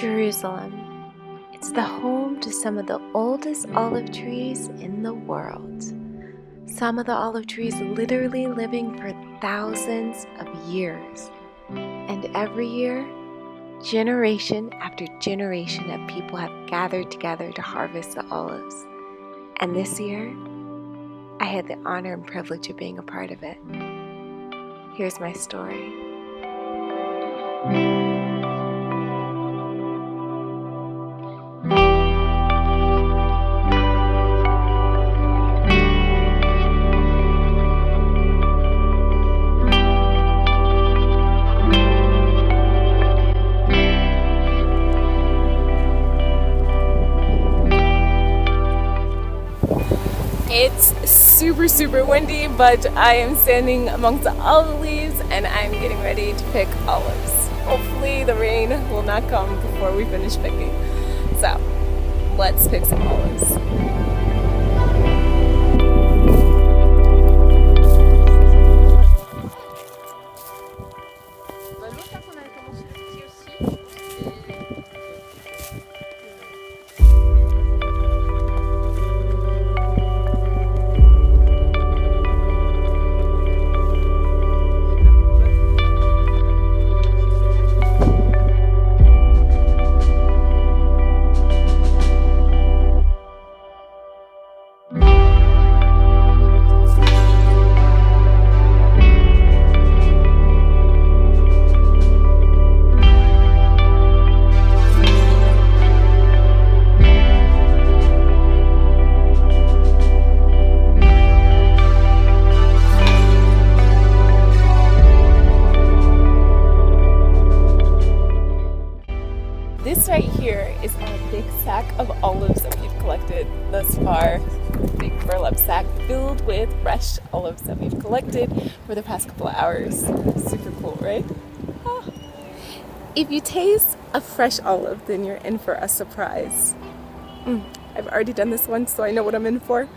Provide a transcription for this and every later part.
Jerusalem. It's the home to some of the oldest olive trees in the world. Some of the olive trees literally living for thousands of years. And every year, generation after generation of people have gathered together to harvest the olives. And this year, I had the honor and privilege of being a part of it. Here's my story. It's super windy, but I am standing amongst the olive leaves and I'm getting ready to pick olives. Hopefully the rain will not come before we finish picking. So let's pick some olives. This right here is our big sack of olives that we've collected thus far. Big burlap sack filled with fresh olives that we've collected for the past couple of hours. Super cool, right? Oh. If you taste a fresh olive, then you're in for a surprise. I've already done this once, so I know what I'm in for.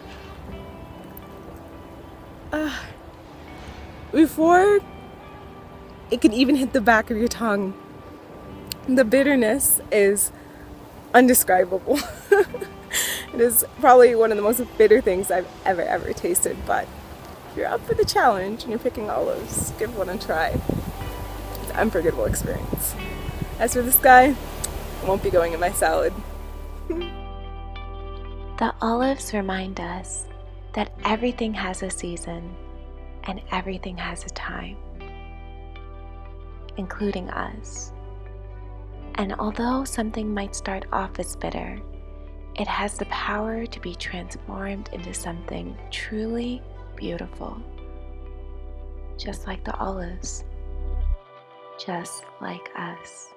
Before it can even hit the back of your tongue, the bitterness is undescribable. It is probably one of the most bitter things I've ever tasted, but if you're up for the challenge and you're picking olives, give one a try. It's an unforgettable experience. As for this guy, I won't be going in my salad. The olives remind us that everything has a season and everything has a time, including us. And although something might start off as bitter, it has the power to be transformed into something truly beautiful. Just like the olives, just like us.